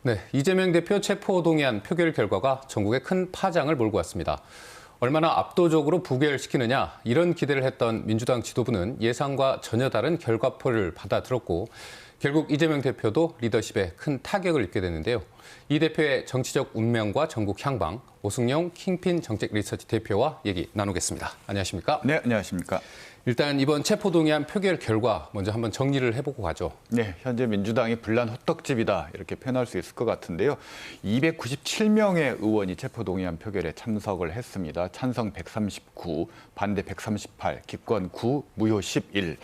네, 이재명 대표 체포동의안 표결 결과가 전국에 큰 파장을 몰고 왔습니다. 얼마나 압도적으로 부결시키느냐 이런 기대를 했던 민주당 지도부는 예상과 전혀 다른 결과표를 받아들었고 결국 이재명 대표도 리더십에 큰 타격을 입게 됐는데요. 이 대표의 정치적 운명과 전국 향방, 오승용 킹핀 정책 리서치 대표와 얘기 나누겠습니다. 안녕하십니까? 네, 안녕하십니까? 일단 이번 체포동의안 표결 결과 먼저 한번 정리를 해보고 가죠. 네, 현재 민주당이 불난 호떡집이다 이렇게 표현할 수 있을 것 같은데요. 297명의 의원이 체포동의안 표결에 참석을 했습니다. 찬성 139, 반대 138, 기권 9, 무효 11.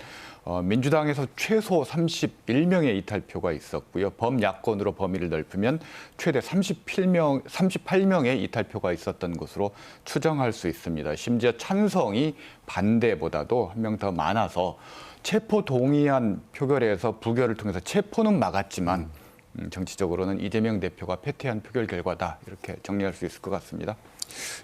민주당에서 최소 31명의 이탈표가 있었고요. 범야권으로 범위를 넓히면 최대 38명의 이탈표가 있었던 것으로 추정할 수 있습니다. 심지어 찬성이 반대보다도 한 명 더 많아서 체포 동의안 표결에서 부결을 통해서 체포는 막았지만 정치적으로는 이재명 대표가 패퇴한 표결 결과다 이렇게 정리할 수 있을 것 같습니다.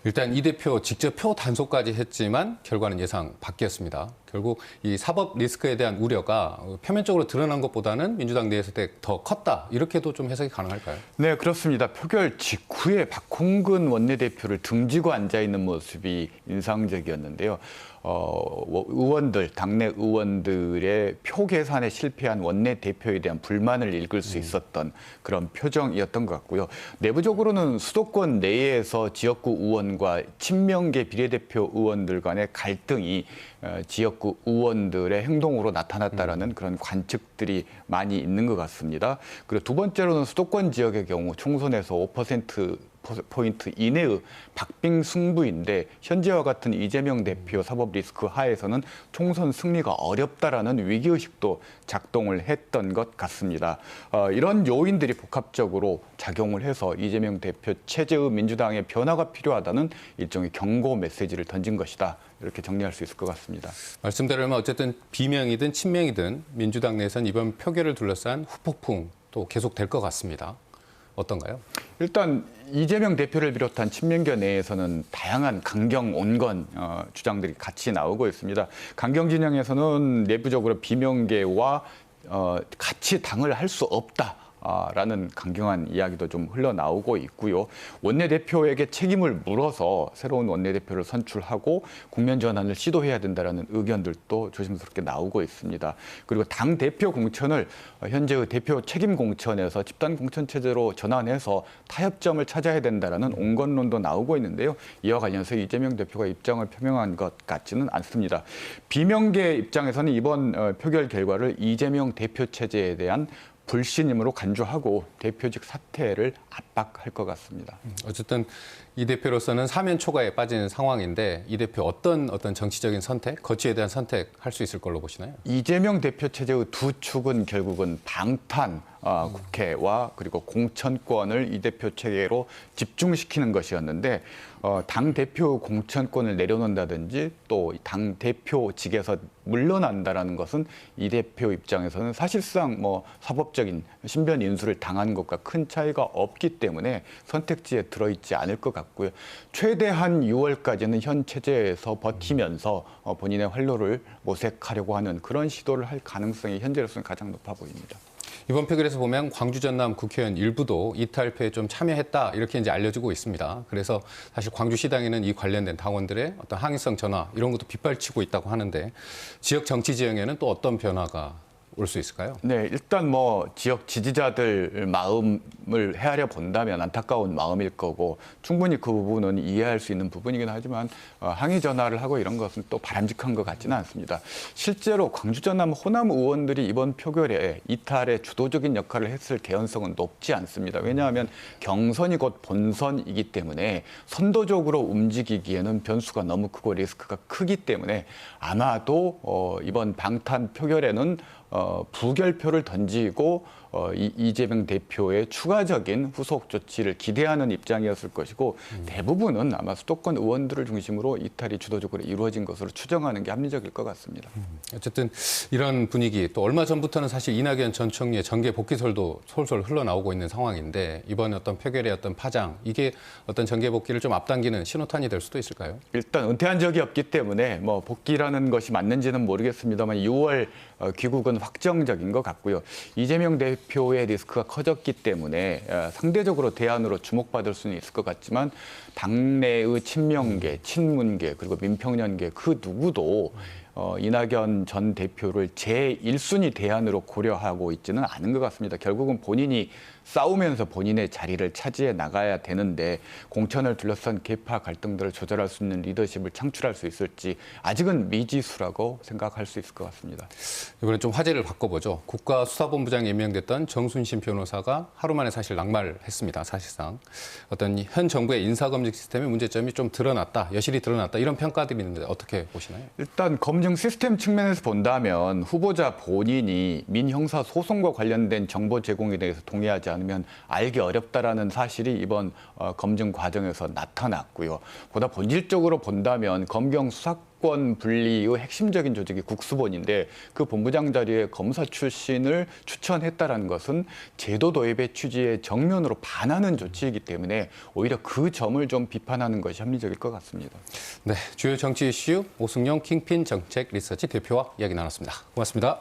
일단 이 대표 직접 표 단속까지 했지만 결과는 예상 밖이었습니다. 결국 이 사법 리스크에 대한 우려가 표면적으로 드러난 것보다는 민주당 내에서 더 컸다. 이렇게도 좀 해석이 가능할까요? 네, 그렇습니다. 표결 직후에 박홍근 원내대표를 등지고 앉아있는 모습이 인상적이었는데요. 의원들, 당내 의원들의 표 계산에 실패한 원내대표에 대한 불만을 읽을 수 있었던 그런 표정이었던 것 같고요. 내부적으로는 수도권 내에서 지역구 의원과 친명계 비례대표 의원들 간의 갈등이 지역구 의원들의 행동으로 나타났다라는 그런 관측들이 많이 있는 것 같습니다. 그리고 두 번째로는 수도권 지역의 경우 총선에서 5%포인트 이내의 박빙 승부인데 현재와 같은 이재명 대표 사법 리스크 하에서는 총선 승리가 어렵다라는 위기의식도 작동을 했던 것 같습니다. 이런 요인들이 복합적으로 작용을 해서 이재명 대표 체제의 민주당의 변화가 필요하다는 일종의 경고 메시지를 던진 것이다. 이렇게 정리할 수 있을 것 같습니다. 말씀대로면 어쨌든 비명이든 친명이든 민주당 내에서는 이번 표결을 둘러싼 후폭풍 또 계속될 것 같습니다. 어떤가요? 일단 이재명 대표를 비롯한 친명계 내에서는 다양한 강경 온건 주장들이 같이 나오고 있습니다. 강경 진영에서는 내부적으로 비명계와 같이 당을 할 수 없다. 라는 강경한 이야기도 좀 흘러나오고 있고요. 원내대표에게 책임을 물어서 새로운 원내대표를 선출하고 국면 전환을 시도해야 된다는 의견들도 조심스럽게 나오고 있습니다. 그리고 당 대표 공천을 현재의 대표 책임 공천에서 집단 공천 체제로 전환해서 타협점을 찾아야 된다는 온건론도 나오고 있는데요. 이와 관련해서 이재명 대표가 입장을 표명한 것 같지는 않습니다. 비명계 입장에서는 이번 표결 결과를 이재명 대표 체제에 대한 불신임으로 간주하고 대표직 사퇴를 압박할 것 같습니다. 어쨌든 이 대표로서는 사면 초과에 빠진 상황인데 이 대표 어떤 정치적인 선택, 거취에 대한 선택할 수 있을 걸로 보시나요? 이재명 대표 체제의 두 축은 결국은 방탄 국회와 그리고 공천권을 이 대표 체계로 집중시키는 것이었는데 당 대표 공천권을 내려놓는다든지 또 당 대표직에서 물러난다라는 것은 이 대표 입장에서는 사실상 사법적인 신변 인수를 당한 것과 큰 차이가 없기 때문에 선택지에 들어있지 않을 것 같고요. 최대한 6월까지는 현 체제에서 버티면서 본인의 활로를 모색하려고 하는 그런 시도를 할 가능성이 현재로서는 가장 높아 보입니다. 이번 표결에서 보면 광주 전남 국회의원 일부도 이탈표에 좀 참여했다 이렇게 이제 알려지고 있습니다. 그래서 사실 광주시당에는 이 관련된 당원들의 어떤 항의성 전화 이런 것도 빗발치고 있다고 하는데 지역 정치 지형에는 또 어떤 변화가 올 수 있을까요? 네, 일단 지역 지지자들 마음을 헤아려 본다면 안타까운 마음일 거고 충분히 그 부분은 이해할 수 있는 부분이긴 하지만 항의 전화를 하고 이런 것은 또 바람직한 것 같지는 않습니다. 실제로 광주 전남 호남 의원들이 이번 표결에 이탈에 주도적인 역할을 했을 개연성은 높지 않습니다. 왜냐하면 경선이 곧 본선이기 때문에 선도적으로 움직이기에는 변수가 너무 크고 리스크가 크기 때문에 아마도 이번 방탄 표결에는 부결표를 던지고 이재명 대표의 추가적인 후속 조치를 기대하는 입장이었을 것이고 대부분은 아마 수도권 의원들을 중심으로 이탈이 주도적으로 이루어진 것으로 추정하는 게 합리적일 것 같습니다. 어쨌든 이런 분위기 또 얼마 전부터는 사실 이낙연 전 총리의 정계 복귀설도 솔솔 흘러나오고 있는 상황인데 이번 어떤 표결의 어떤 파장 이게 어떤 정계 복귀를 좀 앞당기는 신호탄이 될 수도 있을까요? 일단 은퇴한 적이 없기 때문에 복귀라는 것이 맞는지는 모르겠습니다만 6월 귀국은 확정적인 것 같고요. 이재명 대표의 리스크가 커졌기 때문에 상대적으로 대안으로 주목받을 수는 있을 것 같지만 당내의 친명계, 친문계 그리고 민평연계 그 누구도 이낙연 전 대표를 제1순위 대안으로 고려하고 있지는 않은 것 같습니다. 결국은 본인이 싸우면서 본인의 자리를 차지해 나가야 되는데 공천을 둘러싼 계파 갈등들을 조절할 수 있는 리더십을 창출할 수 있을지 아직은 미지수라고 생각할 수 있을 것 같습니다. 이번엔 좀 화제를 바꿔보죠. 국가수사본부장에 임명됐던 정순신 변호사가 하루 만에 사실 낙마했습니다. 사실상 어떤 현 정부의 인사검증 시스템의 문제점이 좀 드러났다, 여실히 드러났다 이런 평가들이 있는데 어떻게 보시나요? 일단 검증 시스템 측면에서 본다면 후보자 본인이 민형사 소송과 관련된 정보 제공에 대해서 동의하지 않으면 알기 어렵다라는 사실이 이번 검증 과정에서 나타났고요. 보다 본질적으로 본다면 검경 수사권 분리의 핵심적인 조직이 국수본인데 그 본부장 자리에 검사 출신을 추천했다라는 것은 제도 도입의 취지에 정면으로 반하는 조치이기 때문에 오히려 그 점을 좀 비판하는 것이 합리적일 것 같습니다. 네, 주요 정치 이슈 오승용 킹핀 정책 리서치 대표와 이야기 나눴습니다. 고맙습니다.